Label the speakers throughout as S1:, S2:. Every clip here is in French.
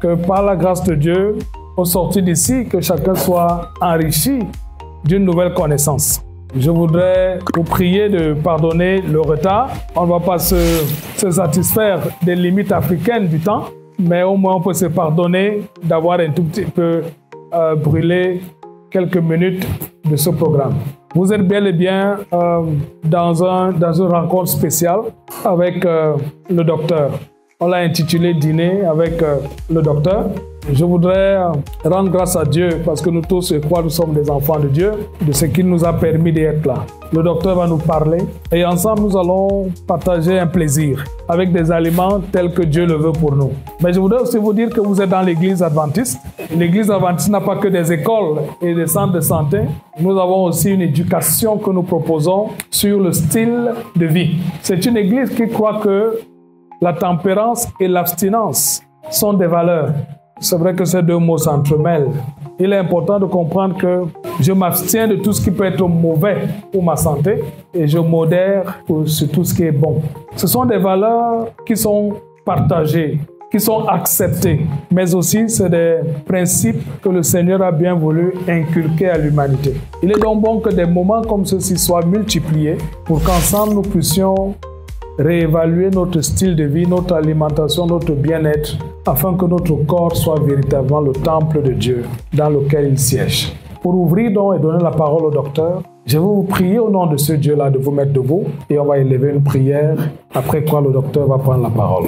S1: que par la grâce de Dieu, au sortir d'ici, que chacun soit enrichi d'une nouvelle connaissance. Je voudrais vous prier de pardonner le retard. On ne va pas se satisfaire des limites africaines du temps, mais au moins on peut se pardonner d'avoir un tout petit peu brûlé quelques minutes de ce programme. Vous êtes bel et bien dans une rencontre spéciale avec le docteur. On l'a intitulé « Dîner avec le docteur ». Je voudrais rendre grâce à Dieu parce que nous tous, je crois, nous sommes des enfants de Dieu, de ce qu'il nous a permis d'être là. Le docteur va nous parler et ensemble, nous allons partager un plaisir avec des aliments tels que Dieu le veut pour nous. Mais je voudrais aussi vous dire que vous êtes dans l'église adventiste. L'église adventiste n'a pas que des écoles et des centres de santé. Nous avons aussi une éducation que nous proposons sur le style de vie. C'est une église qui croit que la tempérance et l'abstinence sont des valeurs. C'est vrai que ces deux mots s'entremêlent. Il est important de comprendre que je m'abstiens de tout ce qui peut être mauvais pour ma santé et je modère sur tout ce qui est bon. Ce sont des valeurs qui sont partagées, qui sont acceptées, mais aussi c'est des principes que le Seigneur a bien voulu inculquer à l'humanité. Il est donc bon que des moments comme ceux-ci soient multipliés pour qu'ensemble nous puissions réévaluer notre style de vie, notre alimentation, notre bien-être, afin que notre corps soit véritablement le temple de Dieu dans lequel il siège. Pour ouvrir donc et donner la parole au docteur, je vais vous prier au nom de ce Dieu-là de vous mettre debout et on va élever une prière, après quoi le docteur va prendre la parole.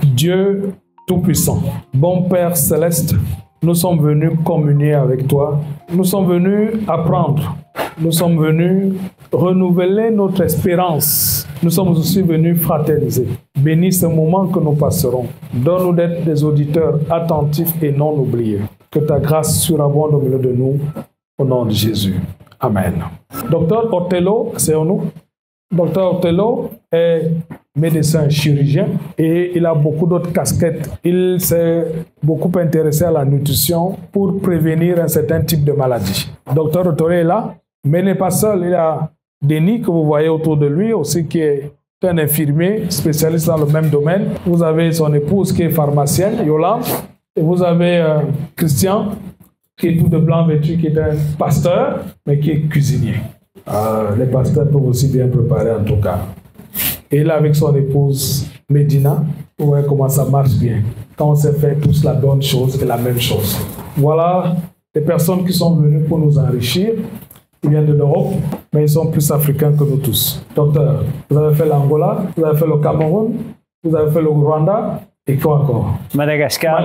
S1: Dieu Tout-Puissant, bon Père Céleste, nous sommes venus communier avec toi, nous sommes venus apprendre, nous sommes venus renouveler notre espérance. Nous sommes aussi venus fraterniser. Bénis ce moment que nous passerons. Donne-nous d'être des auditeurs attentifs et non oublieux. Que ta grâce surabonde au milieu de nous, au nom de Jésus. Amen. Docteur Ortello, c'est nous. Docteur Ortello est médecin chirurgien et il a beaucoup d'autres casquettes. Il s'est beaucoup intéressé à la nutrition pour prévenir un certain type de maladie. Docteur Ortello est là, mais n'est pas seul. Il a Denis, que vous voyez autour de lui, aussi qui est un infirmier spécialiste dans le même domaine. Vous avez son épouse qui est pharmacienne, Yolande, et vous avez Christian, qui est tout de blanc vêtu, qui est un pasteur, mais qui est cuisinier. Les pasteurs peuvent aussi bien préparer en tout cas. Et là, avec son épouse Medina, vous voyez comment ça marche bien. Quand on sait faire tous la bonne chose et la même chose. Voilà les personnes qui sont venues pour nous enrichir. Ils viennent de l'Europe, mais ils sont plus africains que nous tous. Docteur, vous avez fait l'Angola, vous avez fait le Cameroun, vous avez fait le Rwanda, et quoi encore?
S2: Madagascar.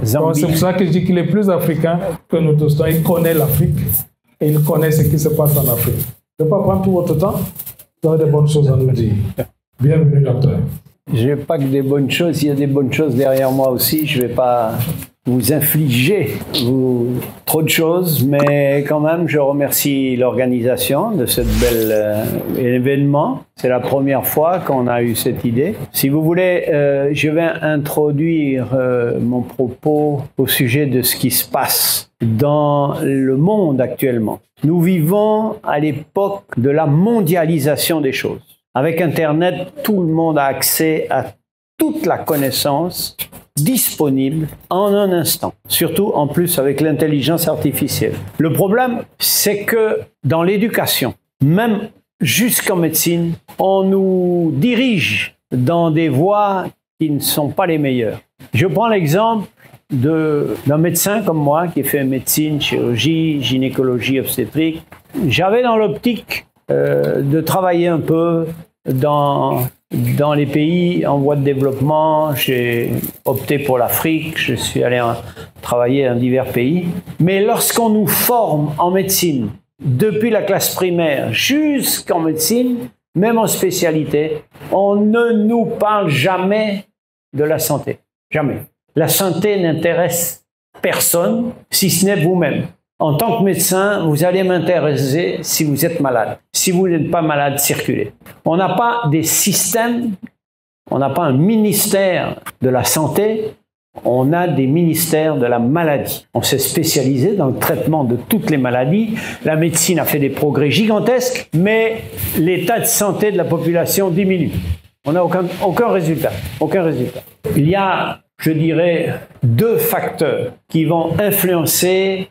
S1: C'est pour ça que je dis qu'il est plus africain que nous tous. Donc, il connaît l'Afrique et il connaît ce qui se passe en Afrique. Je ne vais pas prendre tout votre temps, vous avez des bonnes choses à nous dire. Bienvenue, docteur.
S2: Je n'ai pas que des bonnes choses, il y a des bonnes choses derrière moi aussi. Je ne vais pas vous infliger trop de choses, mais quand même, je remercie l'organisation de ce bel événement. C'est la première fois qu'on a eu cette idée. Si vous voulez, je vais introduire mon propos au sujet de ce qui se passe dans le monde actuellement. Nous vivons à l'époque de la mondialisation des choses. Avec Internet, tout le monde a accès à toute la connaissance disponible en un instant. Surtout, en plus, avec l'intelligence artificielle. Le problème, c'est que dans l'éducation, même jusqu'en médecine, on nous dirige dans des voies qui ne sont pas les meilleures. Je prends l'exemple d'un médecin comme moi qui fait médecine, chirurgie, gynécologie, obstétrique. J'avais dans l'optique de travailler un peu dans les pays en voie de développement. J'ai opté pour l'Afrique, je suis allé travailler dans divers pays. Mais lorsqu'on nous forme en médecine, depuis la classe primaire jusqu'en médecine, même en spécialité, on ne nous parle jamais de la santé. Jamais. La santé n'intéresse personne, si ce n'est vous-même. En tant que médecin, vous allez m'intéresser si vous êtes malade. Si vous n'êtes pas malade, circulez. On n'a pas des systèmes, on n'a pas un ministère de la santé, on a des ministères de la maladie. On s'est spécialisé dans le traitement de toutes les maladies. La médecine a fait des progrès gigantesques, mais l'état de santé de la population diminue. On n'a aucun résultat. Aucun résultat. Il y a je dirais, 2 facteurs qui vont influencer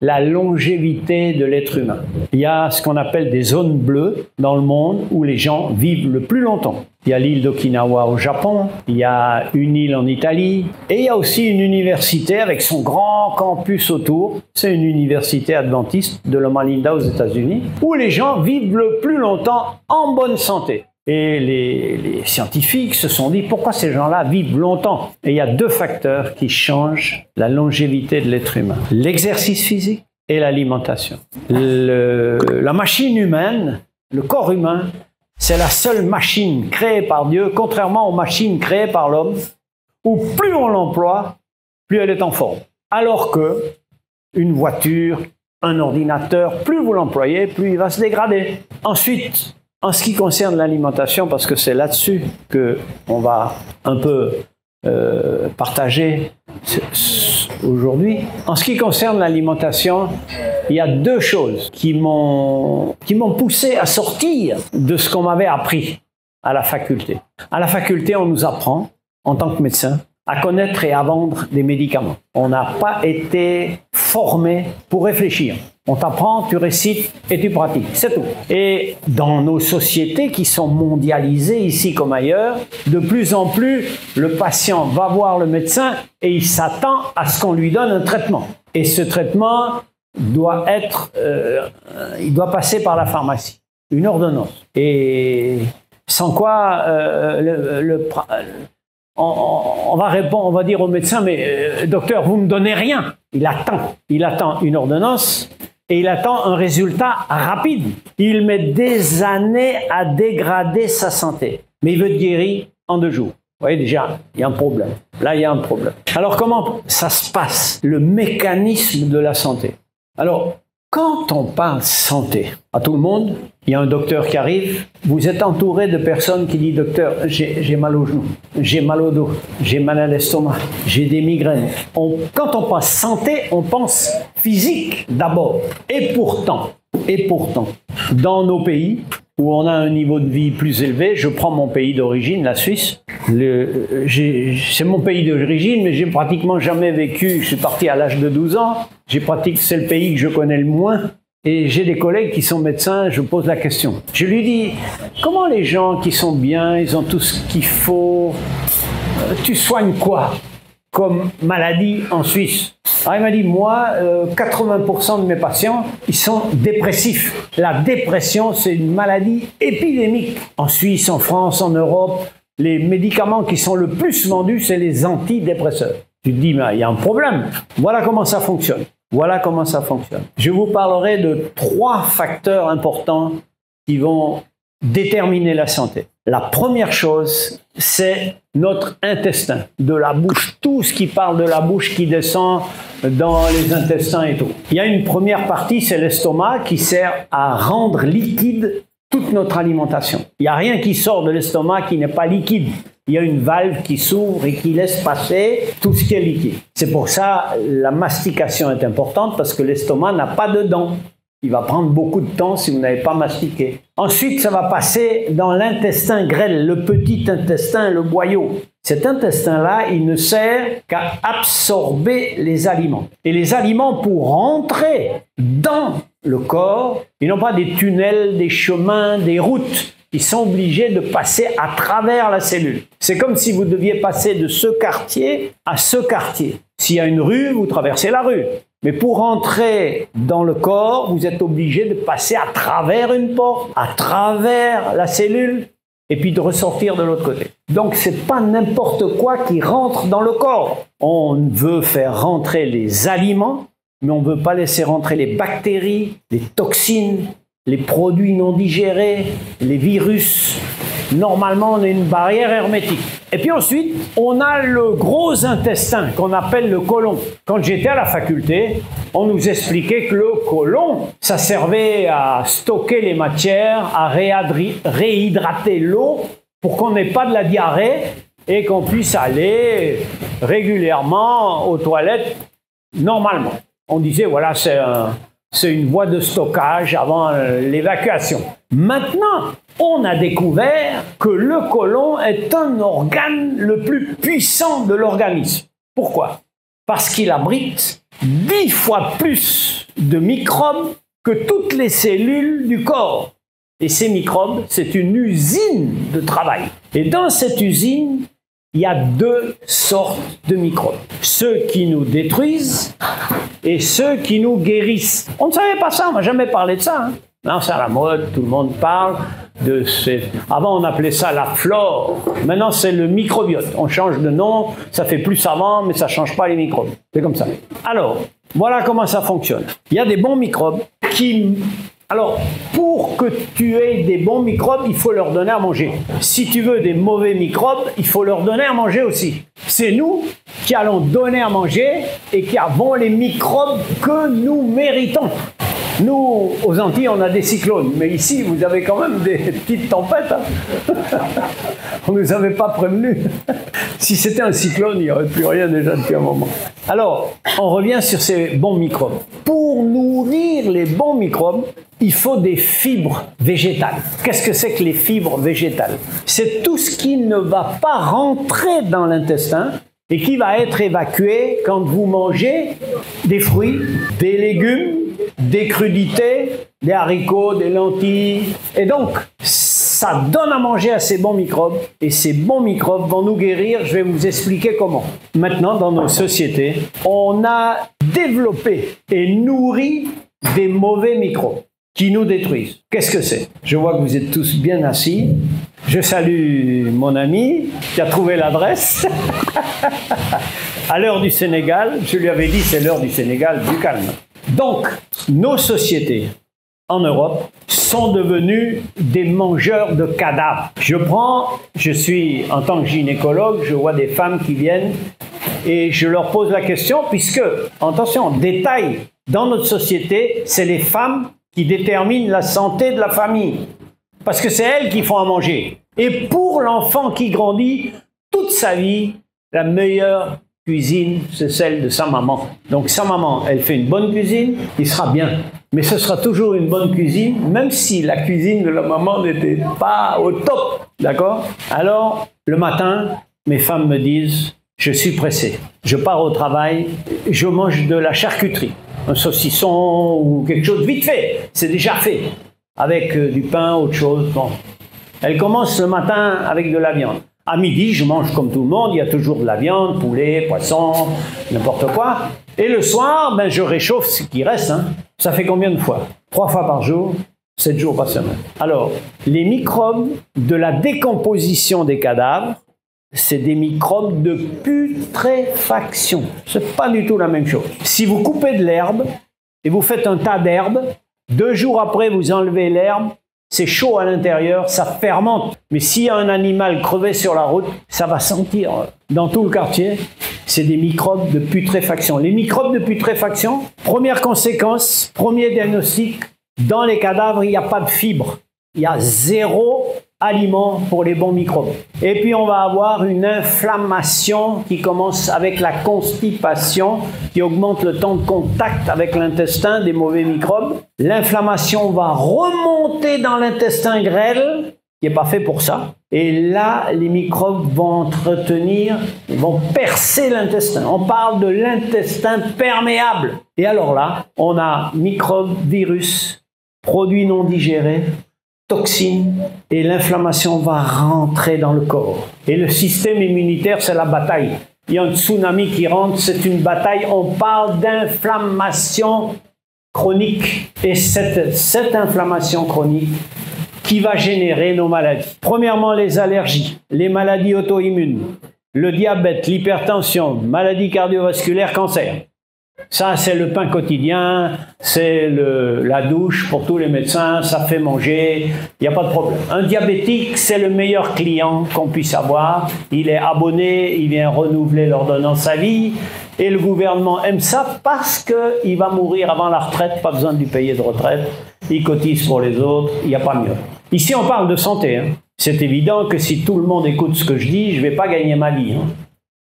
S2: la longévité de l'être humain. Il y a ce qu'on appelle des zones bleues dans le monde où les gens vivent le plus longtemps. Il y a l'île d'Okinawa au Japon, il y a une île en Italie, et il y a aussi une université avec son grand campus autour. C'est une université adventiste de Loma Linda aux États-Unis, où les gens vivent le plus longtemps en bonne santé. Et les scientifiques se sont dit pourquoi ces gens-là vivent longtemps. Et il y a 2 facteurs qui changent la longévité de l'être humain. L'exercice physique et l'alimentation. La machine humaine, le corps humain, c'est la seule machine créée par Dieu, contrairement aux machines créées par l'homme, où plus on l'emploie, plus elle est en forme. Alors que une voiture, un ordinateur, plus vous l'employez, plus il va se dégrader. Ensuite, en ce qui concerne l'alimentation, parce que c'est là-dessus qu'on va un peu partager aujourd'hui. En ce qui concerne l'alimentation, il y a 2 choses qui m'ont poussé à sortir de ce qu'on m'avait appris à la faculté. À la faculté, on nous apprend, en tant que médecin, à connaître et à vendre des médicaments. On n'a pas été formé pour réfléchir. On t'apprend, tu récites et tu pratiques, c'est tout. Et dans nos sociétés qui sont mondialisées ici comme ailleurs, de plus en plus, le patient va voir le médecin et il s'attend à ce qu'on lui donne un traitement. Et ce traitement doit il doit passer par la pharmacie, une ordonnance. Et sans quoi on va répondre, on va dire au médecin, mais docteur, vous ne me donnez rien. Il attend une ordonnance et il attend un résultat rapide. Il met des années à dégrader sa santé, mais il veut être guéri en 2 jours. Vous voyez déjà, il y a un problème. Là, il y a un problème. Alors comment ça se passe, le mécanisme de la santé? Alors, quand on parle santé, à tout le monde, il y a un docteur qui arrive, vous êtes entouré de personnes qui disent « Docteur, j'ai mal au genou, j'ai mal au dos, j'ai mal à l'estomac, j'ai des migraines ». Quand on pense santé, on pense physique d'abord. Et pourtant, dans nos pays où on a un niveau de vie plus élevé, je prends mon pays d'origine, la Suisse, c'est mon pays d'origine, mais j'ai pratiquement jamais vécu, je suis parti à l'âge de 12 ans, c'est le pays que je connais le moins, et j'ai des collègues qui sont médecins, je pose la question. Je lui dis, comment les gens qui sont bien, ils ont tout ce qu'il faut, tu soignes quoi comme maladie en Suisse? Alors il m'a dit, moi, 80% de mes patients, ils sont dépressifs. La dépression, c'est une maladie épidémique. En Suisse, en France, en Europe, les médicaments qui sont le plus vendus, c'est les antidépresseurs. Tu te dis, mais il y a un problème. Voilà comment ça fonctionne. Voilà comment ça fonctionne. Je vous parlerai de 3 facteurs importants qui vont déterminer la santé. La première chose, c'est notre intestin, de la bouche, tout ce qui parle de la bouche qui descend dans les intestins et tout. Il y a une première partie, c'est l'estomac, qui sert à rendre liquide toute notre alimentation. Il n'y a rien qui sort de l'estomac qui n'est pas liquide. Il y a une valve qui s'ouvre et qui laisse passer tout ce qui est liquide. C'est pour ça la mastication est importante, parce que l'estomac n'a pas de dents. Il va prendre beaucoup de temps si vous n'avez pas mastiqué. Ensuite, ça va passer dans l'intestin grêle, le petit intestin, le boyau. Cet intestin-là, il ne sert qu'à absorber les aliments. Et les aliments, pour rentrer dans le corps, ils n'ont pas des tunnels, des chemins, des routes. Ils sont obligés de passer à travers la cellule. C'est comme si vous deviez passer de ce quartier à ce quartier. S'il y a une rue, vous traversez la rue. Mais pour rentrer dans le corps, vous êtes obligé de passer à travers une porte, à travers la cellule, et puis de ressortir de l'autre côté. Donc, c'est pas n'importe quoi qui rentre dans le corps. On veut faire rentrer les aliments, mais on ne veut pas laisser rentrer les bactéries, les toxines, les produits non digérés, les virus. Normalement, on a une barrière hermétique. Et puis ensuite, on a le gros intestin qu'on appelle le côlon. Quand j'étais à la faculté, on nous expliquait que le côlon, ça servait à stocker les matières, à réhydrater l'eau pour qu'on n'ait pas de la diarrhée et qu'on puisse aller régulièrement aux toilettes normalement. On disait, voilà, c'est une voie de stockage avant l'évacuation. Maintenant, on a découvert que le côlon est un organe le plus puissant de l'organisme. Pourquoi? Parce qu'il abrite 10 fois plus de microbes que toutes les cellules du corps. Et ces microbes, c'est une usine de travail. Et dans cette usine, il y a 2 sortes de microbes. Ceux qui nous détruisent et ceux qui nous guérissent. On ne savait pas ça, on m'a jamais parlé de ça. Non, c'est à la mode, tout le monde parle de ces... Avant, on appelait ça la flore. Maintenant, c'est le microbiote. On change de nom, ça fait plus savant, mais ça ne change pas les microbes. C'est comme ça. Alors, voilà comment ça fonctionne. Il y a des bons microbes qui... Alors, pour que tu aies des bons microbes, il faut leur donner à manger. Si tu veux des mauvais microbes, il faut leur donner à manger aussi. C'est nous qui allons donner à manger et qui avons les microbes que nous méritons. Nous, aux Antilles, on a des cyclones, mais ici, vous avez quand même des petites tempêtes. Hein. On ne nous avait pas prévenus. Si c'était un cyclone, il n'y aurait plus rien déjà depuis un moment. Alors, on revient sur ces bons microbes. Pour nourrir les bons microbes, il faut des fibres végétales. Qu'est-ce que c'est que les fibres végétales? C'est tout ce qui ne va pas rentrer dans l'intestin et qui va être évacué quand vous mangez des fruits, des légumes, des crudités, des haricots, des lentilles. Et donc, ça donne à manger à ces bons microbes. Et ces bons microbes vont nous guérir. Je vais vous expliquer comment. Maintenant, dans nos sociétés, on a développé et nourri des mauvais microbes qui nous détruisent. Qu'est-ce que c'est? Je vois que vous êtes tous bien assis. Je salue mon ami qui a trouvé l'adresse. À l'heure du Sénégal, je lui avais dit c'est l'heure du Sénégal, du calme. Donc, nos sociétés en Europe sont devenues des mangeurs de cadavres. Je suis en tant que gynécologue, je vois des femmes qui viennent et je leur pose la question puisque, attention, en détail, dans notre société, c'est les femmes qui déterminent la santé de la famille. Parce que c'est elles qui font à manger. Et pour l'enfant qui grandit, toute sa vie, la meilleure cuisine, c'est celle de sa maman. Donc sa maman, elle fait une bonne cuisine, il sera bien. Mais ce sera toujours une bonne cuisine, même si la cuisine de la maman n'était pas au top. D'accord? Alors, le matin, mes femmes me disent, je suis pressé. Je pars au travail, je mange de la charcuterie. Un saucisson ou quelque chose vite fait. C'est déjà fait. Avec du pain, autre chose. Bon. Elle commence le matin avec de la viande. À midi, je mange comme tout le monde, il y a toujours de la viande, poulet, poisson, n'importe quoi. Et le soir, ben, je réchauffe ce qui reste. Hein. Ça fait combien de fois? 3 fois par jour, 7 jours par semaine. Alors, les microbes de la décomposition des cadavres, c'est des microbes de putréfaction. C'est pas du tout la même chose. Si vous coupez de l'herbe et vous faites un tas d'herbe, 2 jours après, vous enlevez l'herbe, c'est chaud à l'intérieur, ça fermente. Mais s'il y a un animal crevé sur la route, ça va sentir dans tout le quartier. C'est des microbes de putréfaction. Les microbes de putréfaction, première conséquence, premier diagnostic, dans les cadavres, il n'y a pas de fibres. Il y a 0 aliment pour les bons microbes. Et puis on va avoir une inflammation qui commence avec la constipation, qui augmente le temps de contact avec l'intestin des mauvais microbes. L'inflammation va remonter dans l'intestin grêle, qui n'est pas fait pour ça. Et là, les microbes vont vont percer l'intestin. On parle de l'intestin perméable. Et alors là, on a microbes, virus, produits non digérés, toxines, et l'inflammation va rentrer dans le corps. Et le système immunitaire, c'est la bataille. Il y a un tsunami qui rentre, c'est une bataille. On parle d'inflammation chronique. Et cette inflammation chronique qui va générer nos maladies. Premièrement, les allergies, les maladies auto-immunes, le diabète, l'hypertension, maladies cardiovasculaires, cancer. Ça, c'est le pain quotidien, c'est la douche pour tous les médecins, ça fait manger, il n'y a pas de problème. Un diabétique, c'est le meilleur client qu'on puisse avoir. Il est abonné, il vient renouveler l'ordonnance à vie. Et le gouvernement aime ça parce qu'il va mourir avant la retraite, pas besoin de lui payer de retraite. Il cotise pour les autres, il n'y a pas mieux. Ici, on parle de santé. Hein. C'est évident que si tout le monde écoute ce que je dis, je ne vais pas gagner ma vie. Hein.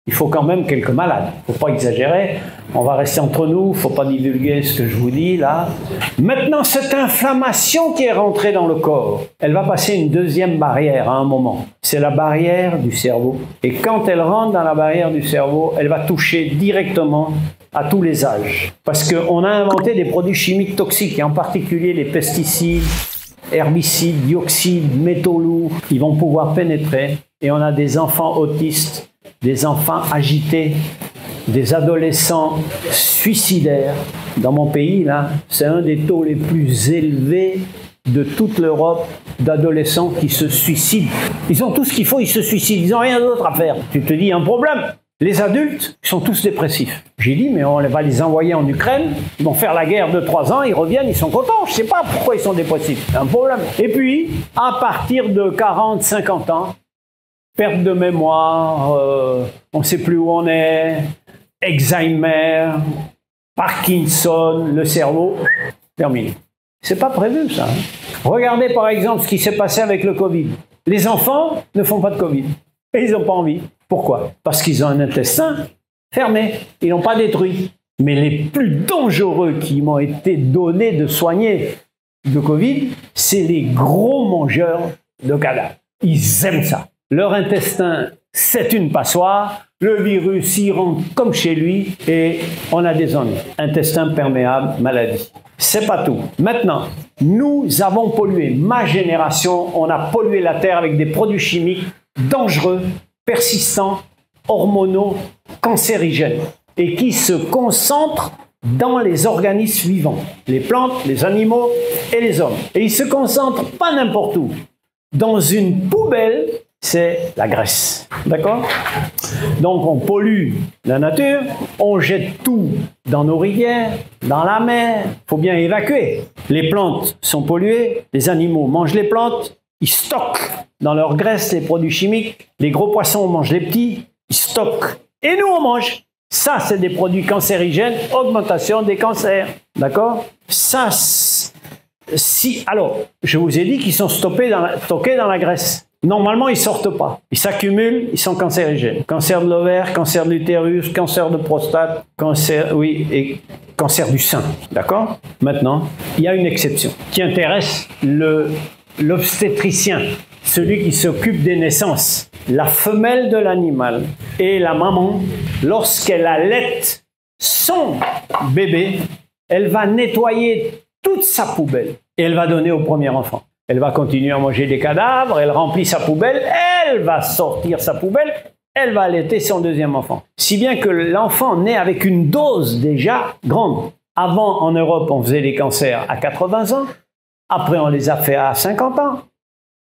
S2: il faut quand même quelques malades. Il ne faut pas exagérer. On va rester entre nous. Il ne faut pas divulguer ce que je vous dis là. Maintenant, cette inflammation qui est rentrée dans le corps, elle va passer une deuxième barrière à un moment. C'est la barrière du cerveau. Et quand elle rentre dans la barrière du cerveau, elle va toucher directement à tous les âges. Parce qu'on a inventé des produits chimiques toxiques, et en particulier les pesticides, herbicides, dioxydes, métaux lourds. Ils vont pouvoir pénétrer. Et on a des enfants autistes, des enfants agités, des adolescents suicidaires. Dans mon pays, là, c'est un des taux les plus élevés de toute l'Europe d'adolescents qui se suicident. Ils ont tout ce qu'il faut, ils se suicident, ils n'ont rien d'autre à faire. Tu te dis, il y a un problème. Les adultes sont tous dépressifs. J'ai dit, mais on va les envoyer en Ukraine, ils vont faire la guerre de 3 ans, ils reviennent, ils sont contents. Je ne sais pas pourquoi ils sont dépressifs. C'est un problème. Et puis, à partir de 40, 50 ans, perte de mémoire, on ne sait plus où on est, Alzheimer, Parkinson, le cerveau, terminé. C'est pas prévu ça. Regardez par exemple ce qui s'est passé avec le Covid. Les enfants ne font pas de Covid et ils n'ont pas envie. Pourquoi? Parce qu'ils ont un intestin fermé, ils n'ont pas détruit. Mais les plus dangereux qui m'ont été donnés de soigner de Covid, c'est les gros mangeurs de cadavres. Ils aiment ça. Leur intestin, c'est une passoire. Le virus, il rentre comme chez lui et on a des ennuis. Intestin perméable, maladie. C'est pas tout. Maintenant, nous avons pollué. Ma génération, on a pollué la Terre avec des produits chimiques dangereux, persistants, hormonaux, cancérigènes et qui se concentrent dans les organismes vivants. Les plantes, les animaux et les hommes. Et ils se concentrent pas n'importe où. Dans une poubelle, c'est la graisse. D'accord? Donc on pollue la nature, on jette tout dans nos rivières, dans la mer, il faut bien évacuer. Les plantes sont polluées, les animaux mangent les plantes, ils stockent dans leur graisse les produits chimiques, les gros poissons mangent les petits, ils stockent. Et nous on mange. Ça c'est des produits cancérigènes, augmentation des cancers. D'accord? Ça, alors, je vous ai dit qu'ils sont stockés dans la graisse. Normalement, ils ne sortent pas. Ils s'accumulent, ils sont cancérigènes. Cancer de l'ovaire, cancer de l'utérus, cancer de prostate, et cancer du sein. D'accord? Maintenant, il y a une exception qui intéresse l'obstétricien, celui qui s'occupe des naissances. La femelle de l'animal et la maman, lorsqu'elle allaite son bébé, elle va nettoyer toute sa poubelle et elle va donner au premier enfant. Elle va continuer à manger des cadavres, elle remplit sa poubelle, elle va sortir sa poubelle, elle va allaiter son deuxième enfant. Si bien que l'enfant naît avec une dose déjà grande. Avant, en Europe, on faisait les cancers à 80 ans, après on les a fait à 50 ans,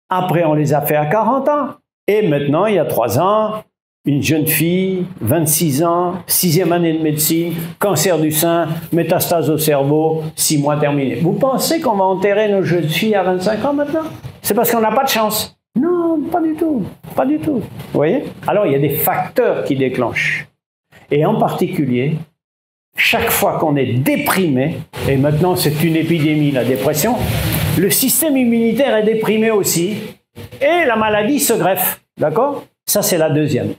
S2: après on les a fait à 40 ans, et maintenant, il y a 3 ans, une jeune fille, 26 ans, 6e année de médecine, cancer du sein, métastase au cerveau, 6 mois terminés. Vous pensez qu'on va enterrer nos jeunes filles à 25 ans maintenant? C'est parce qu'on n'a pas de chance. Non, pas du tout. Pas du tout. Vous voyez? Alors, il y a des facteurs qui déclenchent. Et en particulier, chaque fois qu'on est déprimé, et maintenant c'est une épidémie, la dépression, le système immunitaire est déprimé aussi, et la maladie se greffe. D'accord? Ça, c'est la deuxième.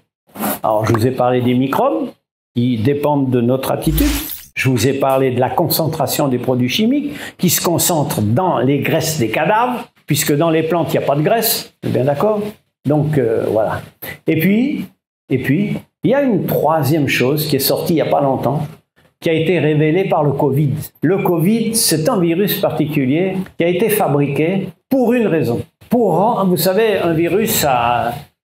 S2: Alors, je vous ai parlé des microbes qui dépendent de notre attitude. Je vous ai parlé de la concentration des produits chimiques qui se concentrent dans les graisses des cadavres, puisque dans les plantes, il n'y a pas de graisse. Vous êtes bien d'accord? Donc, voilà. Et puis, il y a une troisième chose qui est sortie il n'y a pas longtemps, qui a été révélée par le Covid. Le Covid, c'est un virus particulier qui a été fabriqué pour une raison. Vous savez, un virus,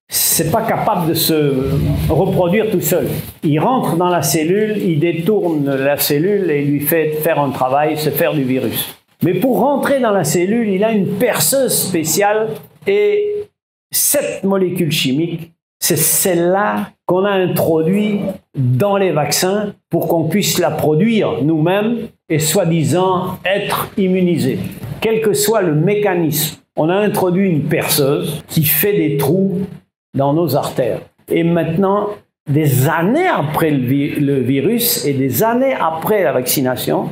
S2: c'est pas capable de se reproduire tout seul. Il rentre dans la cellule, il détourne la cellule et lui fait faire un travail, se faire du virus. Mais pour rentrer dans la cellule, il a une perceuse spéciale et cette molécule chimique, c'est celle-là qu'on a introduite dans les vaccins pour qu'on puisse la produire nous-mêmes et soi-disant être immunisés. Quel que soit le mécanisme, on a introduit une perceuse qui fait des trous dans nos artères. Et maintenant, des années après le virus et des années après la vaccination,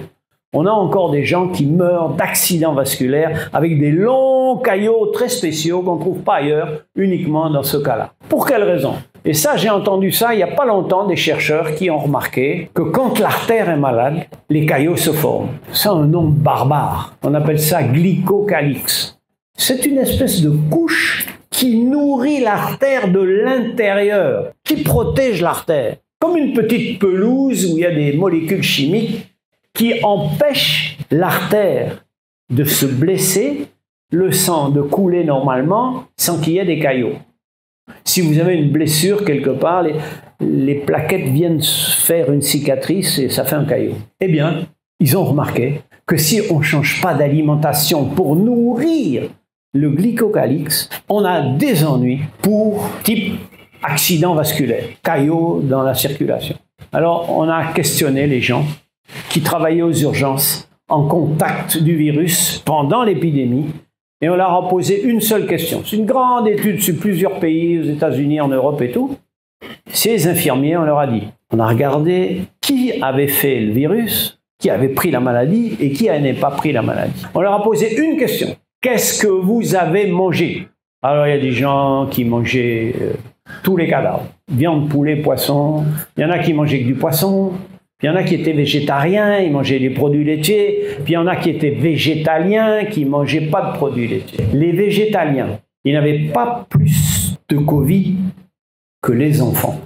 S2: on a encore des gens qui meurent d'accidents vasculaires avec des longs caillots très spéciaux qu'on ne trouve pas ailleurs, uniquement dans ce cas-là. Pour quelle raison? Et ça, j'ai entendu ça il n'y a pas longtemps, des chercheurs qui ont remarqué que quand l'artère est malade, les caillots se forment. C'est un nom barbare. On appelle ça glycocalyx. C'est une espèce de couche qui nourrit l'artère de l'intérieur, qui protège l'artère. Comme une petite pelouse où il y a des molécules chimiques qui empêchent l'artère de se blesser, le sang de couler normalement sans qu'il y ait des caillots. Si vous avez une blessure quelque part, les plaquettes viennent faire une cicatrice et ça fait un caillot. Eh bien, ils ont remarqué que si on ne change pas d'alimentation pour nourrir le glycocalyx, on a des ennuis pour type accident vasculaire, caillots dans la circulation. Alors, on a questionné les gens qui travaillaient aux urgences en contact du virus pendant l'épidémie et on leur a posé une seule question. C'est une grande étude sur plusieurs pays, aux États-Unis, en Europe et tout. Ces infirmiers, on leur a dit, on a regardé qui avait fait le virus, qui avait pris la maladie et qui n'avait pas pris la maladie. On leur a posé une question. Qu'est-ce que vous avez mangé? Alors, il y a des gens qui mangeaient tous les cadavres. Viande, poulet, poisson. Il y en a qui mangeaient que du poisson. Puis il y en a qui étaient végétariens, ils mangeaient des produits laitiers. Puis il y en a qui étaient végétaliens, qui ne mangeaient pas de produits laitiers. Les végétaliens, ils n'avaient pas plus de Covid que les enfants.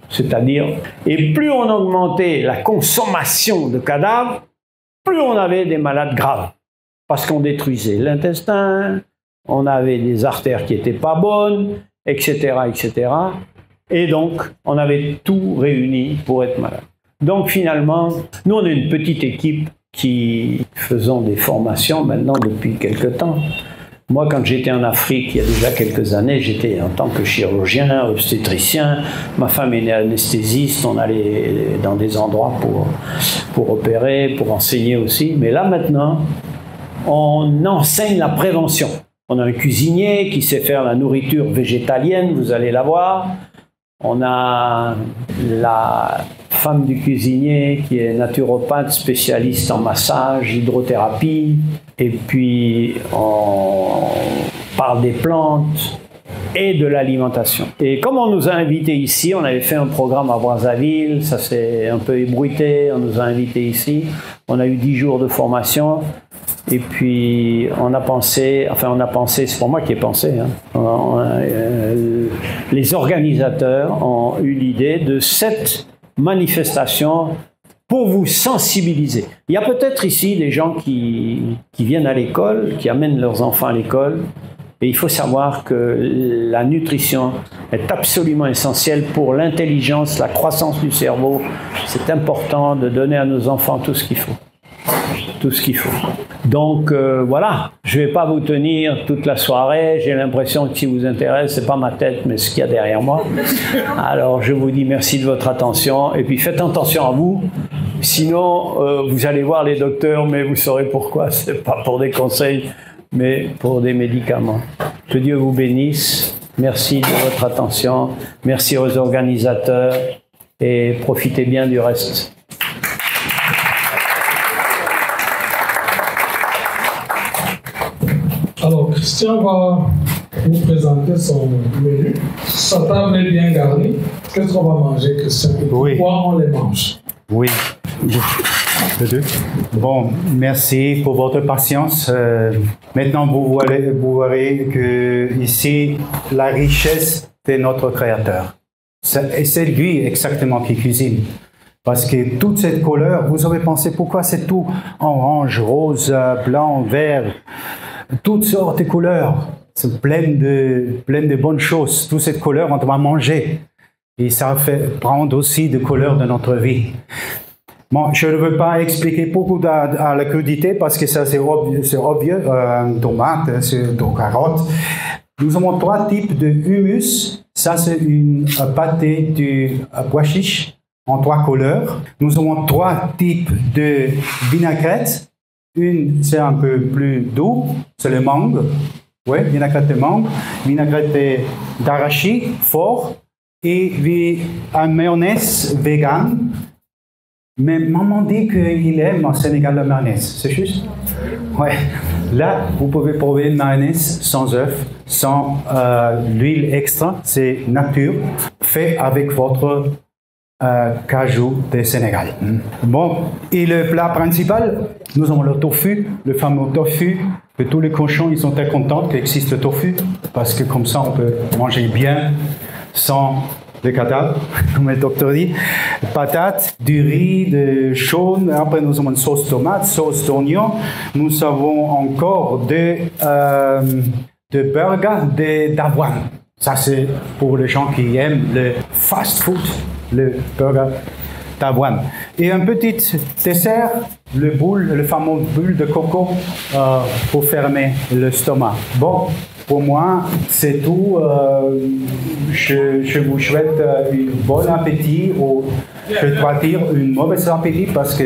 S2: C'est-à-dire, et plus on augmentait la consommation de cadavres, plus on avait des malades graves. Parce qu'on détruisait l'intestin, on avait des artères qui n'étaient pas bonnes, etc., etc. Et donc, on avait tout réuni pour être malade. Donc finalement, nous on est une petite équipe qui faisons des formations maintenant depuis quelques temps. Moi quand j'étais en Afrique il y a déjà quelques années, j'étais en tant que chirurgien, obstétricien, ma femme est anesthésiste, on allait dans des endroits pour opérer, pour enseigner aussi. Mais là maintenant, on enseigne la prévention. On a un cuisinier qui sait faire la nourriture végétalienne, vous allez la voir. On a la femme du cuisinier qui est naturopathe, spécialiste en massage, hydrothérapie. Et puis, on parle des plantes et de l'alimentation. Et comme on nous a invités ici, on avait fait un programme à Brazzaville, ça s'est un peu ébruité, on nous a invités ici. On a eu 10 jours de formation. Et puis, on a pensé, c'est pas moi qui ai pensé, hein. Les organisateurs ont eu l'idée de cette manifestation pour vous sensibiliser. Il y a peut-être ici des gens qui viennent à l'école, qui amènent leurs enfants à l'école, et il faut savoir que la nutrition est absolument essentielle pour l'intelligence, la croissance du cerveau. C'est important de donner à nos enfants tout ce qu'il faut. Tout ce qu'il faut. Donc voilà, je ne vais pas vous tenir toute la soirée, j'ai l'impression que ce qui vous intéresse, ce n'est pas ma tête, mais ce qu'il y a derrière moi. Alors je vous dis merci de votre attention, et puis faites attention à vous, sinon vous allez voir les docteurs, mais vous saurez pourquoi, ce n'est pas pour des conseils, mais pour des médicaments. Que Dieu vous bénisse, merci de votre attention, merci aux organisateurs, et profitez bien du reste.
S1: Alors, Christian va vous présenter son menu. Sa table est bien garnie. Qu'est-ce qu'on va manger, Christian?
S3: Oui.
S1: Pourquoi on les mange?
S3: Oui. Bon, merci pour votre patience. Maintenant, vous verrez que ici, la richesse de notre Créateur. Et c'est lui exactement qui cuisine. Parce que toute cette couleur, vous avez pensé pourquoi c'est tout orange, rose, blanc, vert, toutes sortes de couleurs. C'est plein de bonnes choses. Toute cette couleur, on doit manger. Et ça fait prendre aussi des couleurs de notre vie. Bon, je ne veux pas expliquer beaucoup à la crudité parce que ça c'est obvieux. Tomates, carottes. Nous avons 3 types de hummus. Ça c'est une pâté de pois chiche en 3 couleurs. Nous avons 3 types de vinaigrette. Une, c'est un peu plus doux, c'est le mangue. Oui, vinaigrette de mangue. Vinaigrette d'arachide, fort. Et un mayonnaise vegan. Mais maman dit qu'il aime en Sénégal la mayonnaise, c'est juste? Ouais. Là, vous pouvez prouver une mayonnaise sans œufs, sans l'huile extra, c'est nature, fait avec votre cajou du Sénégal. Bon, et le plat principal, nous avons le tofu, le fameux tofu, que tous les cochons ils sont très contents qu'il existe le tofu, parce que comme ça on peut manger bien, sans les cadavres, comme le docteur dit, patates, du riz, de jaune, après nous avons une sauce tomate, sauce d'oignon, nous avons encore de burger d'avoine. Ça c'est pour les gens qui aiment le fast food, le burger d'avoine. Et un petit dessert, le fameux boule de coco pour fermer l'estomac. Bon, pour moi, c'est tout. Je vous souhaite un bon appétit ou je dois dire un mauvais appétit parce que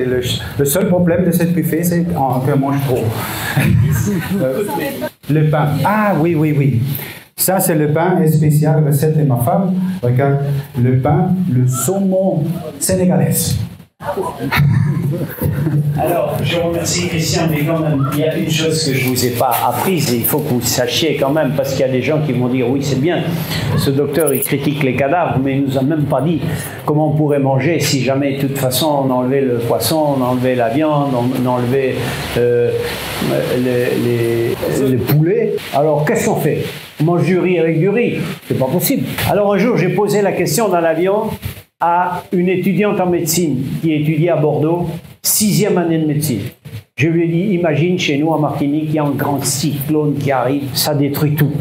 S3: le seul problème de cette buffet, c'est qu'on mange trop. Le pain. Ah oui, oui, oui. Ça, c'est le pain spécial recette de ma femme. Regarde, le pain, le saumon sénégalais.
S2: Alors, je remercie Christian, mais quand même, il y a une chose que je ne vous ai pas apprise et il faut que vous sachiez quand même, parce qu'il y a des gens qui vont dire, oui, c'est bien, ce docteur, il critique les cadavres, mais il ne nous a même pas dit comment on pourrait manger si jamais, de toute façon, on enlevait le poisson, on enlevait la viande, on enlevait les poulets. Alors, qu'est-ce qu'on fait? On mange du riz avec du riz? C'est pas possible. Alors, un jour, j'ai posé la question dans l'avion à une étudiante en médecine qui étudie à Bordeaux, 6e année de médecine. Je lui ai dit, imagine chez nous en Martinique, il y a un grand cyclone qui arrive, ça détruit tout.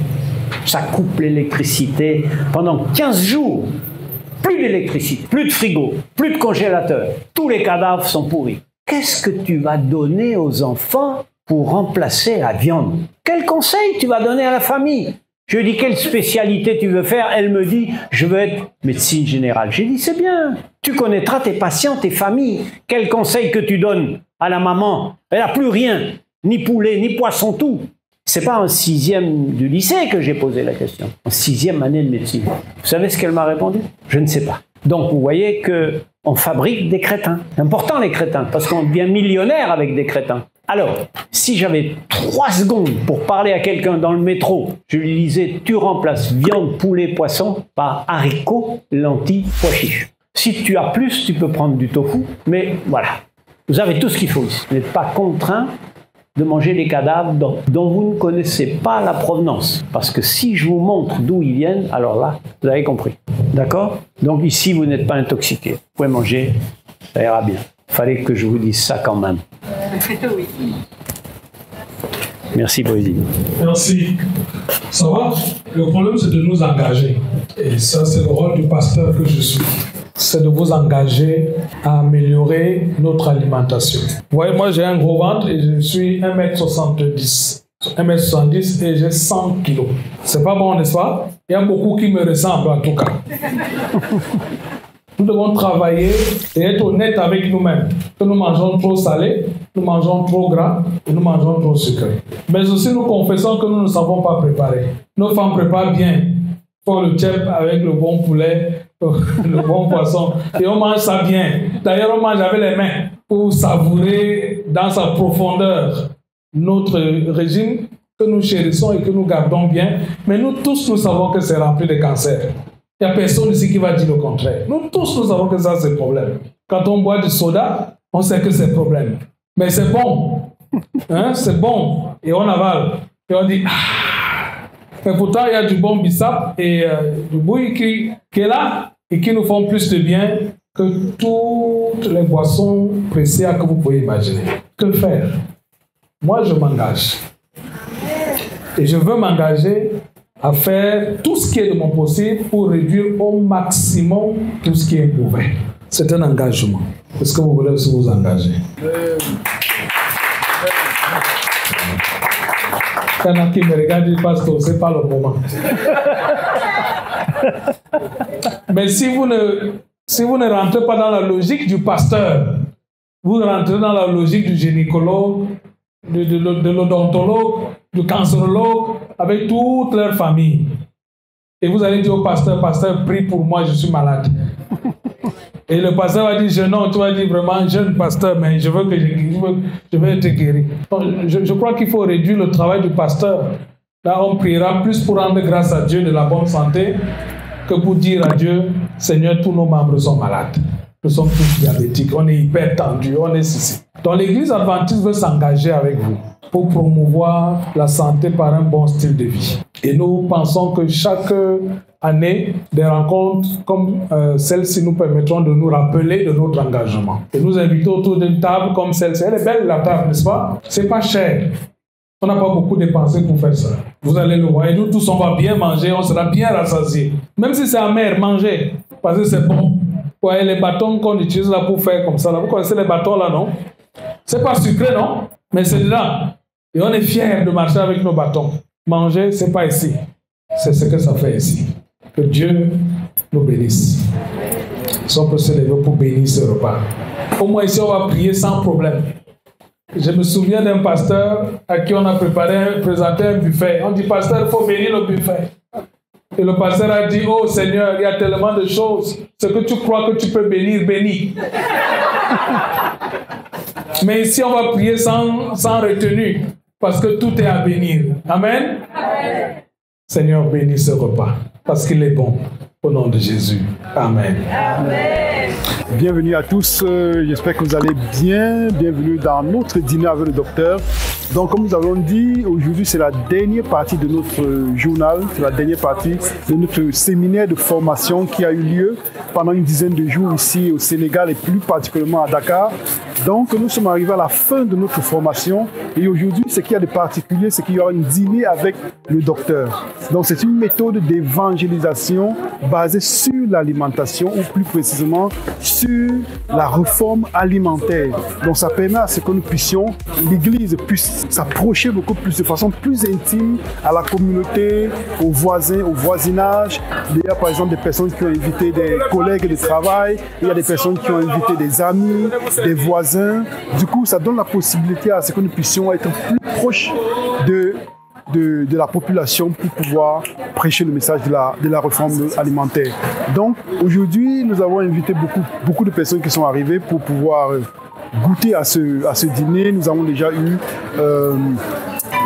S2: Ça coupe l'électricité pendant 15 jours. Plus d'électricité, plus de frigo, plus de congélateur. Tous les cadavres sont pourris. Qu'est-ce que tu vas donner aux enfants pour remplacer la viande? Quel conseil tu vas donner à la famille? Je lui ai dit, quelle spécialité tu veux faire? Elle me dit, je veux être médecine générale. J'ai dit, c'est bien. Tu connaîtras tes patients, tes familles. Quel conseil que tu donnes à la maman? Elle n'a plus rien. Ni poulet, ni poisson, tout. C'est pas en 6e du lycée que j'ai posé la question. En 6e année de médecine. Vous savez ce qu'elle m'a répondu? Je ne sais pas. Donc, vous voyez qu'on fabrique des crétins. C'est important, les crétins, parce qu'on devient millionnaire avec des crétins. Alors, si j'avais 3 secondes pour parler à quelqu'un dans le métro, je lui disais, tu remplaces viande, poulet, poisson par haricots, lentilles, pois chiches. Si tu as plus, tu peux prendre du tofu, mais voilà. Vous avez tout ce qu'il faut ici. Vous n'êtes pas contraint de manger des cadavres dont vous ne connaissez pas la provenance. Parce que si je vous montre d'où ils viennent, alors là, vous avez compris. D'accord? Donc ici, vous n'êtes pas intoxiqué. Vous pouvez manger, ça ira bien. Il fallait que je vous dise ça quand même. Oui. Merci, Brésil.
S1: Merci. Ça va? Le problème, c'est de nous engager. Et ça, c'est le rôle du pasteur que je suis. C'est de vous engager à améliorer notre alimentation. Vous voyez, moi, j'ai un gros ventre et je suis 1m70. 1m70 et j'ai 100 kilos. C'est pas bon, n'est-ce pas? Il y a beaucoup qui me ressemblent, en tout cas. Nous devons travailler et être honnêtes avec nous-mêmes. Que nous mangeons trop salé, nous mangeons trop gras et nous mangeons trop sucré. Mais aussi nous confessons que nous ne savons pas préparer. Nos femmes préparent bien. Pour le tchèp avec le bon poulet, le bon poisson. Et on mange ça bien. D'ailleurs, on mange avec les mains pour savourer dans sa profondeur notre régime que nous chérissons et que nous gardons bien. Mais nous tous, nous savons que c'est rempli de cancers. Il n'y a personne ici qui va dire le contraire. Nous tous, nous savons que ça, c'est le problème. Quand on boit du soda, on sait que c'est le problème. Mais c'est bon. Hein? C'est bon. Et on avale. Et on dit, mais pourtant, il y a du bon bissap et du bouilli qui est là et qui nous font plus de bien que toutes les boissons précieuses que vous pouvez imaginer. Que faire? Moi, je m'engage. Et je veux m'engager à faire tout ce qui est de mon possible pour réduire au maximum tout ce qui est mauvais. C'est un engagement. Est-ce que vous voulez aussi vous engager? Il y en a qui me regardent et disent, pasteur, ce n'est pas le moment. Mais si vous ne rentrez pas dans la logique du pasteur, vous rentrez dans la logique du gynécologue, de l'odontologue, du cancérologue, avec toute leur famille. Et vous allez dire au pasteur, pasteur, prie pour moi, je suis malade. Et le pasteur va dire, non, tu vas dire vraiment, jeune pasteur, mais je veux que je veux être guéri. Donc, je crois qu'il faut réduire le travail du pasteur. Là, on priera plus pour rendre grâce à Dieu de la bonne santé que pour dire à Dieu, Seigneur, tous nos membres sont malades. Nous sommes tous diabétiques, on est hyper tendus, on est ceci. Donc l'église adventiste veut s'engager avec vous pour promouvoir la santé par un bon style de vie. Et nous pensons que chaque année, des rencontres comme celle-ci nous permettront de nous rappeler de notre engagement. Et nous invitons autour d'une table comme celle-ci. Elle est belle la table, n'est-ce pas? C'est pas cher. On n'a pas beaucoup dépensé pour faire ça. Vous allez le voir. Et nous tous, on va bien manger, on sera bien rassasiés. Même si c'est amer, mangez. Parce que c'est bon. Ouais, les bâtons qu'on utilise là pour faire comme ça, là. Vous connaissez les bâtons là, non? C'est pas sucré, non? Mais c'est dedans. Et on est fiers de marcher avec nos bâtons. Manger, c'est pas ici. C'est ce que ça fait ici. Que Dieu nous bénisse. Si on peut se lever pour bénir ce repas. Au moins ici, on va prier sans problème. Je me souviens d'un pasteur à qui on a présenté un buffet. On dit, pasteur, il faut bénir le buffet. Et le pasteur a dit, oh Seigneur, il y a tellement de choses. Ce que tu crois que tu peux bénir, bénis. Mais ici, on va prier sans retenue, parce que tout est à bénir. Amen. Amen. Seigneur, bénis ce repas, parce qu'il est bon. Au nom de Jésus. Amen. Amen.
S4: Bienvenue à tous, j'espère que vous allez bien. Bienvenue dans notre dîner avec le docteur. Donc comme nous avons dit, aujourd'hui c'est la dernière partie de notre journal, c'est la dernière partie de notre séminaire de formation qui a eu lieu pendant une dizaine de jours ici au Sénégal et plus particulièrement à Dakar. Donc nous sommes arrivés à la fin de notre formation et aujourd'hui ce qu'il y a de particulier, c'est qu'il y aura un dîner avec le docteur. Donc c'est une méthode d'évangélisation basée sur l'alimentation ou plus précisément sur la réforme alimentaire. Donc ça permet à ce que nous puissions, l'Église puisse s'approcher beaucoup plus de façon plus intime à la communauté, aux voisins, au voisinage. Il y a par exemple des personnes qui ont invité des collègues de travail, il y a des personnes qui ont invité des amis, des voisins. Du coup, ça donne la possibilité à ce que nous puissions être plus proches de la population pour pouvoir prêcher le message de la réforme alimentaire. Donc aujourd'hui, nous avons invité beaucoup de personnes qui sont arrivées pour pouvoir goûter à ce dîner. Nous avons déjà eu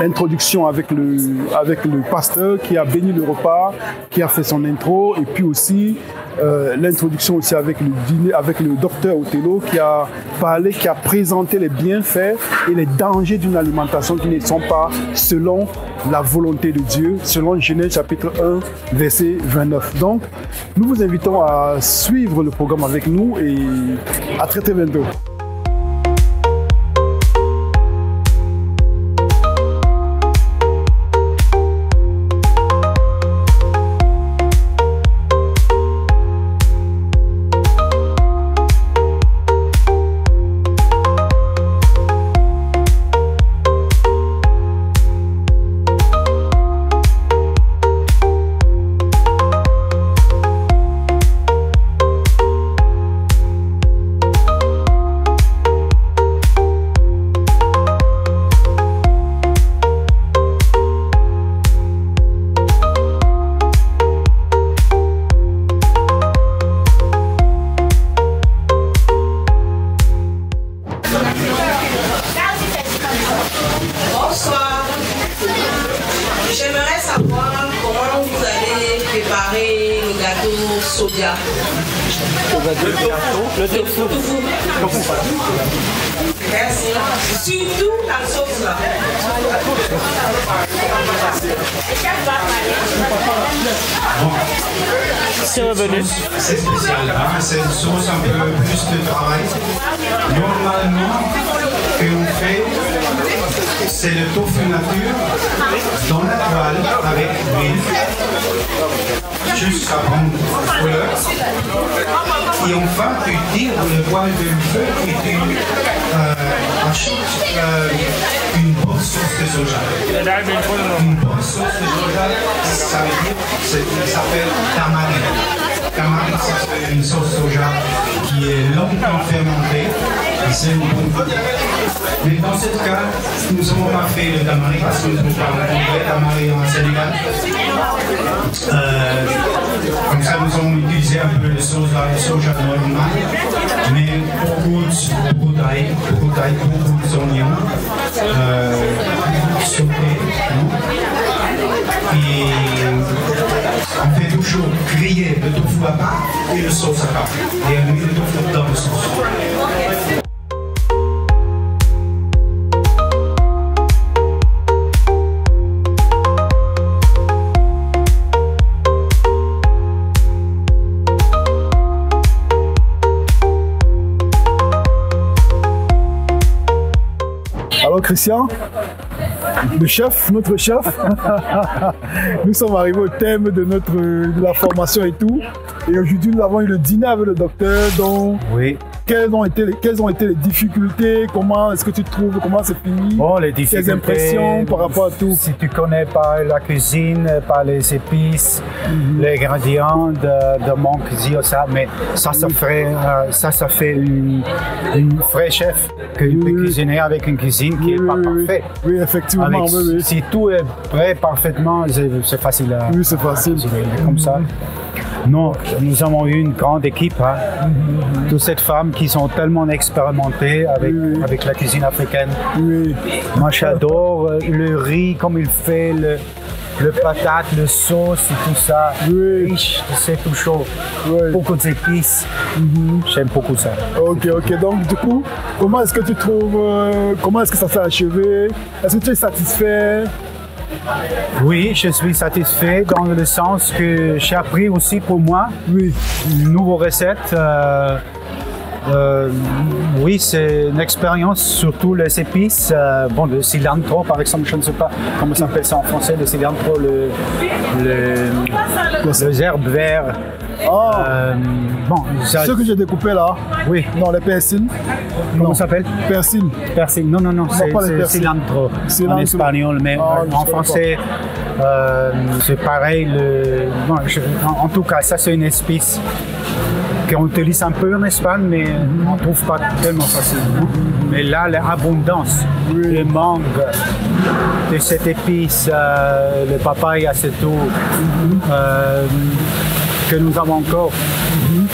S4: l'introduction avec le pasteur qui a béni le repas, qui a fait son intro, et puis aussi l'introduction aussi avec le dîner, avec le docteur Othello qui a parlé, qui a présenté les bienfaits et les dangers d'une alimentation qui ne sont pas selon la volonté de Dieu, selon Genèse chapitre 1, verset 29. Donc, nous vous invitons à suivre le programme avec nous et à très bientôt.
S5: Le tofu. Merci. Surtout la sauce là.
S6: C'est revenu. C'est spécial, hein? C'est une sauce un peu plus de travail. Normalement, ce qu'on fait, c'est le tofu nature dans la toile avec l'huile jusqu'à prendre couleur. Et enfin, tu tires le poil de feu et tu ajoutes une bonne sauce de soja. Une bonne sauce de soja, ça veut dire, ça s'appelle tamari. tamari, c'est une sauce soja qui est longtemps fermentée. C'est une bonne. Mais dans ce cas, nous n'avons pas fait le tamari parce que nous avons pas rencontré tamari en Sénégal. Comme ça, nous avons utilisé un peu le soja normal, mais beaucoup d'ail, beaucoup d'oignons sautés. Et on fait toujours griller le tofu à part et le sauce à part. Et on met le tofu dans le sauce.
S4: Alors Christian, le chef, notre chef, nous sommes arrivés au thème de la formation et tout. Et aujourd'hui, nous avons eu le dîner avec le docteur. Donc,
S3: Oui.
S4: quelles ont été les difficultés? Comment est-ce que tu trouves? Comment c'est fini?
S3: Bon, les difficultés.
S4: Tes impressions par rapport à tout?
S3: Si tu connais pas la cuisine, pas les épices, les ingrédients de mon cuisine, ça, mais ça fait une vraie chef qui peut cuisiner avec une cuisine qui n'est pas parfaite.
S4: Oui, effectivement. Oui.
S3: Si tout est prêt parfaitement, c'est facile à
S4: Oui, c'est facile.
S3: cuisiner comme ça. Non, nous avons eu une grande équipe. Toutes ces femmes qui sont tellement expérimentées avec la cuisine africaine.
S4: Oui.
S3: Moi, j'adore le riz, comme il fait, le patate, le sauce et tout ça.
S4: Oui.
S3: Riche, c'est tout chaud.
S4: Oui.
S3: Beaucoup d'épices. J'aime beaucoup ça.
S4: Ok. Donc, du coup, comment est-ce que tu trouves, comment est-ce que ça s'est achevé? Est-ce que tu es satisfait?
S3: Oui, je suis satisfait dans le sens que j'ai appris aussi pour moi une nouvelle recette. Oui, c'est une expérience, surtout les épices. Bon, le cilantro, par exemple, je ne sais pas comment ça s'appelle ça en français, le cilantro, les herbes vertes. Bon,
S4: Ce que j'ai découpé là?
S3: Oui.
S4: Non, les persils.
S3: Comment ça s'appelle?
S4: Persil.
S3: Persil. Non, c'est cilantro en espagnol, mais en français, c'est pareil. Bon, en tout cas, ça c'est une épice qu'on utilise un peu en Espagne, mais on ne trouve pas tellement facilement. Mais là, l'abondance, le mangue de cette épice, le papaye, c'est tout, que nous avons encore.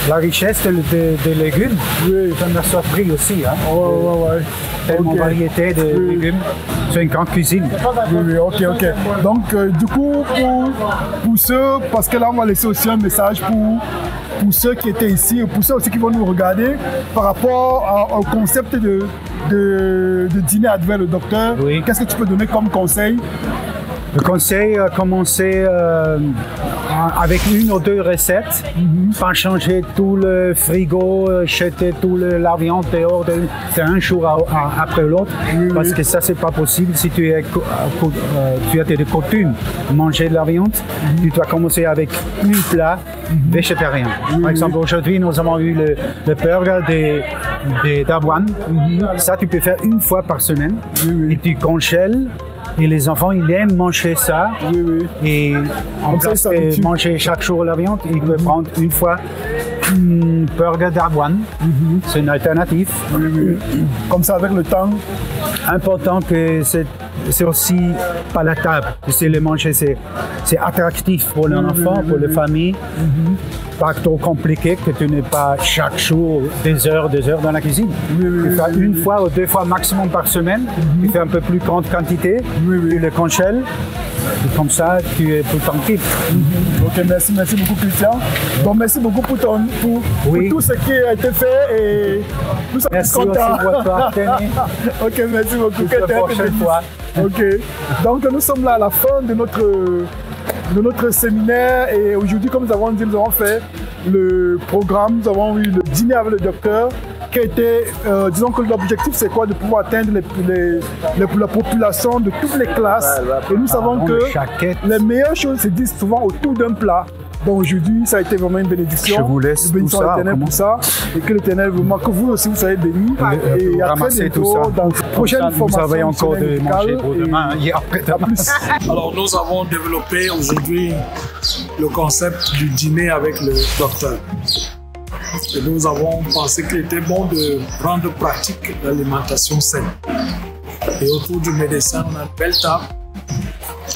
S3: La richesse des légumes, ça m'a surpris aussi. Tellement de variété de légumes. C'est une grande cuisine.
S4: Oui, ok. Donc, du coup, pour ceux, parce que là, on va laisser aussi un message pour ceux qui étaient ici et pour ceux aussi qui vont nous regarder par rapport au concept de dîner avec le docteur.
S3: Oui.
S4: Qu'est-ce que tu peux donner comme conseil?
S3: Le conseil, commencer avec une ou deux recettes, pas changer tout le frigo, jeter tout la viande dehors d'un jour après l'autre, parce que ça c'est pas possible. Si tu as des coutumes de manger de la viande, tu dois commencer avec un plat végétarien. Par exemple, aujourd'hui nous avons eu le burger d'avoine. Ça tu peux faire une fois par semaine et tu congèles. Et les enfants, ils aiment manger ça. Et en place de manger chaque jour la viande, ils peuvent prendre une fois un burger d'avoine. C'est une alternative.
S4: Comme ça, avec le temps.
S3: Important que c'est aussi palatable. C'est le manger, c'est attractif pour l'enfant, pour la famille. Pas trop compliqué que tu n'es pas chaque jour des heures dans la cuisine. Tu fais une fois ou deux fois maximum par semaine. Tu fais un peu plus grande quantité. Tu le congèles. Et comme ça, tu es plus tranquille.
S4: Ok, merci beaucoup Christian. Bon, merci beaucoup pour tout ce qui a été fait et nous sommes contents. Ok, merci beaucoup.
S3: La prochaine fois.
S4: Ok, donc nous sommes là à la fin de notre séminaire et aujourd'hui, comme nous avons dit, nous avons fait le programme, nous avons eu le dîner avec le docteur qui a été, disons que l'objectif c'est quoi? De pouvoir atteindre la population de toutes les classes et nous savons que les meilleures choses se disent souvent autour d'un plat. Donc aujourd'hui, ça a été vraiment une bénédiction.
S3: Je vous laisse
S4: Nous
S3: tout
S4: bénissons
S3: ça.
S4: l'Éternel pour ça. Et que l'Éternel vous marque, que vous aussi vous soyez bénis. Et à très
S3: Ramasser tout
S4: bientôt
S3: ça.
S4: dans la prochaine
S3: Vous
S4: formation.
S3: avez encore de
S4: musicale.
S3: manger pour demain et
S4: À
S3: après-demain.
S4: plus.
S1: Alors, nous avons développé aujourd'hui le concept du dîner avec le docteur. Et nous avons pensé qu'il était bon de rendre pratique l'alimentation saine. Et autour du médecin, on a une belle table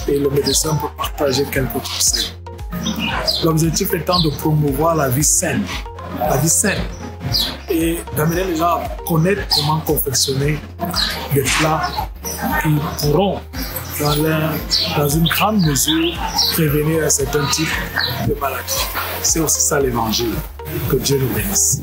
S1: et le médecin peut partager quelques conseils. L'objectif étant de promouvoir la vie saine. La vie saine. Et d'amener les gens à connaître comment confectionner des plats qui pourront, dans une grande mesure, prévenir un certain type de maladie. C'est aussi ça l'évangile. Que Dieu nous bénisse.